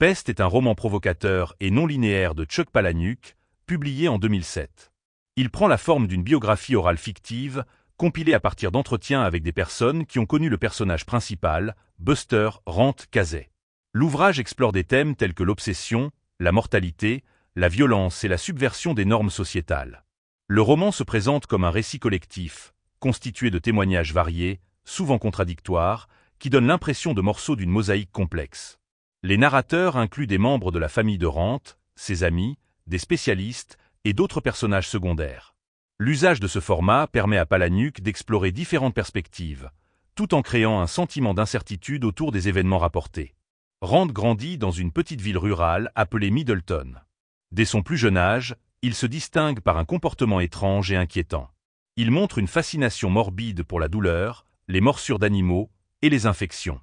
Peste est un roman provocateur et non linéaire de Chuck Palahniuk, publié en 2007. Il prend la forme d'une biographie orale fictive, compilée à partir d'entretiens avec des personnes qui ont connu le personnage principal, Buster Rant Casey. L'ouvrage explore des thèmes tels que l'obsession, la mortalité, la violence et la subversion des normes sociétales. Le roman se présente comme un récit collectif, constitué de témoignages variés, souvent contradictoires, qui donnent l'impression de morceaux d'une mosaïque complexe. Les narrateurs incluent des membres de la famille de Rant, ses amis, des spécialistes et d'autres personnages secondaires. L'usage de ce format permet à Palahniuk d'explorer différentes perspectives, tout en créant un sentiment d'incertitude autour des événements rapportés. Rand grandit dans une petite ville rurale appelée Middleton. Dès son plus jeune âge, il se distingue par un comportement étrange et inquiétant. Il montre une fascination morbide pour la douleur, les morsures d'animaux et les infections.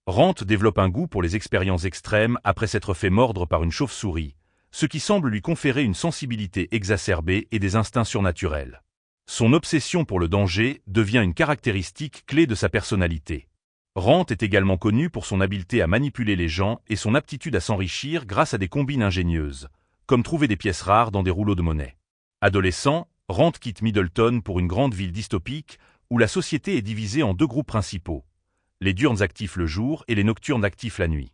Rant développe un goût pour les expériences extrêmes après s'être fait mordre par une chauve-souris, ce qui semble lui conférer une sensibilité exacerbée et des instincts surnaturels. Son obsession pour le danger devient une caractéristique clé de sa personnalité. Rant est également connu pour son habileté à manipuler les gens et son aptitude à s'enrichir grâce à des combines ingénieuses, comme trouver des pièces rares dans des rouleaux de monnaie. Adolescent, Rant quitte Middleton pour une grande ville dystopique où la société est divisée en deux groupes principaux, les diurnes actifs le jour et les nocturnes actifs la nuit.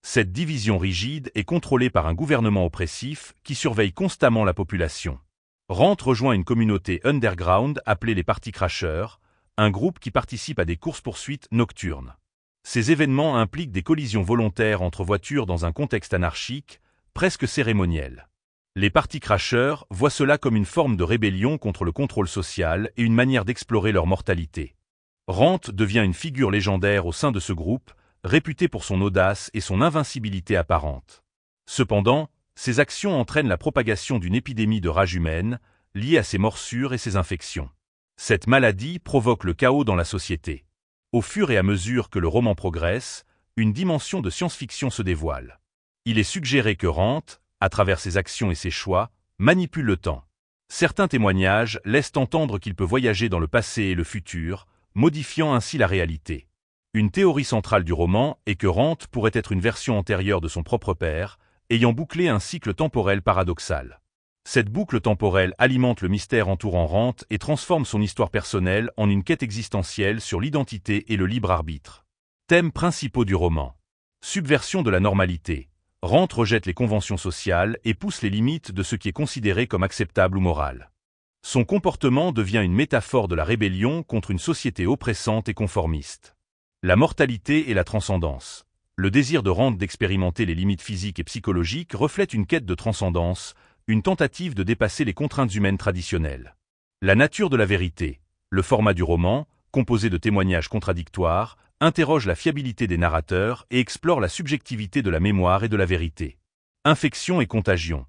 Cette division rigide est contrôlée par un gouvernement oppressif qui surveille constamment la population. Rant rejoint une communauté underground appelée les Party Crashers, un groupe qui participe à des courses-poursuites nocturnes. Ces événements impliquent des collisions volontaires entre voitures dans un contexte anarchique, presque cérémoniel. Les Party Crashers voient cela comme une forme de rébellion contre le contrôle social et une manière d'explorer leur mortalité. Rant devient une figure légendaire au sein de ce groupe, réputé pour son audace et son invincibilité apparente. Cependant, ses actions entraînent la propagation d'une épidémie de rage humaine, liée à ses morsures et ses infections. Cette maladie provoque le chaos dans la société. Au fur et à mesure que le roman progresse, une dimension de science-fiction se dévoile. Il est suggéré que Rant, à travers ses actions et ses choix, manipule le temps. Certains témoignages laissent entendre qu'il peut voyager dans le passé et le futur, modifiant ainsi la réalité. Une théorie centrale du roman est que Rant pourrait être une version antérieure de son propre père, ayant bouclé un cycle temporel paradoxal. Cette boucle temporelle alimente le mystère entourant Rant et transforme son histoire personnelle en une quête existentielle sur l'identité et le libre arbitre. Thèmes principaux du roman. Subversion de la normalité. Rant rejette les conventions sociales et pousse les limites de ce qui est considéré comme acceptable ou moral. Son comportement devient une métaphore de la rébellion contre une société oppressante et conformiste. La mortalité et la transcendance. Le désir de Rant d'expérimenter les limites physiques et psychologiques reflète une quête de transcendance, une tentative de dépasser les contraintes humaines traditionnelles. La nature de la vérité. Le format du roman, composé de témoignages contradictoires, interroge la fiabilité des narrateurs et explore la subjectivité de la mémoire et de la vérité. Infection et contagion.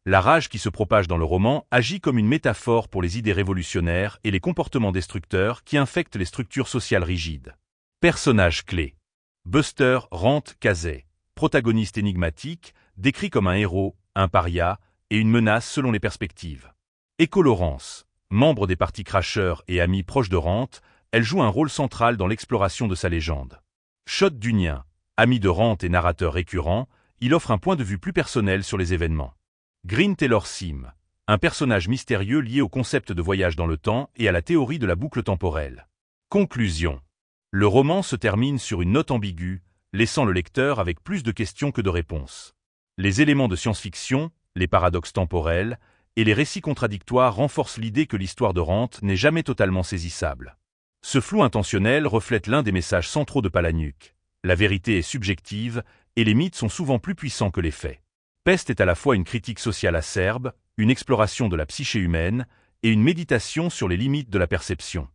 La rage qui se propage dans le roman agit comme une métaphore pour les idées révolutionnaires et les comportements destructeurs qui infectent les structures sociales rigides. Personnages clés. Buster Rant Casey, protagoniste énigmatique, décrit comme un héros, un paria et une menace selon les perspectives. Echo Lawrence, membre des Party Crashers et amie proche de Rant, elle joue un rôle central dans l'exploration de sa légende. Shot Dunyan, ami de Rant et narrateur récurrent, il offre un point de vue plus personnel sur les événements. Green Taylor Sim, un personnage mystérieux lié au concept de voyage dans le temps et à la théorie de la boucle temporelle. Conclusion. Le roman se termine sur une note ambiguë, laissant le lecteur avec plus de questions que de réponses. Les éléments de science-fiction, les paradoxes temporels et les récits contradictoires renforcent l'idée que l'histoire de Rant n'est jamais totalement saisissable. Ce flou intentionnel reflète l'un des messages centraux de Palahniuk. La vérité est subjective et les mythes sont souvent plus puissants que les faits. Peste est à la fois une critique sociale acerbe, une exploration de la psyché humaine et une méditation sur les limites de la perception.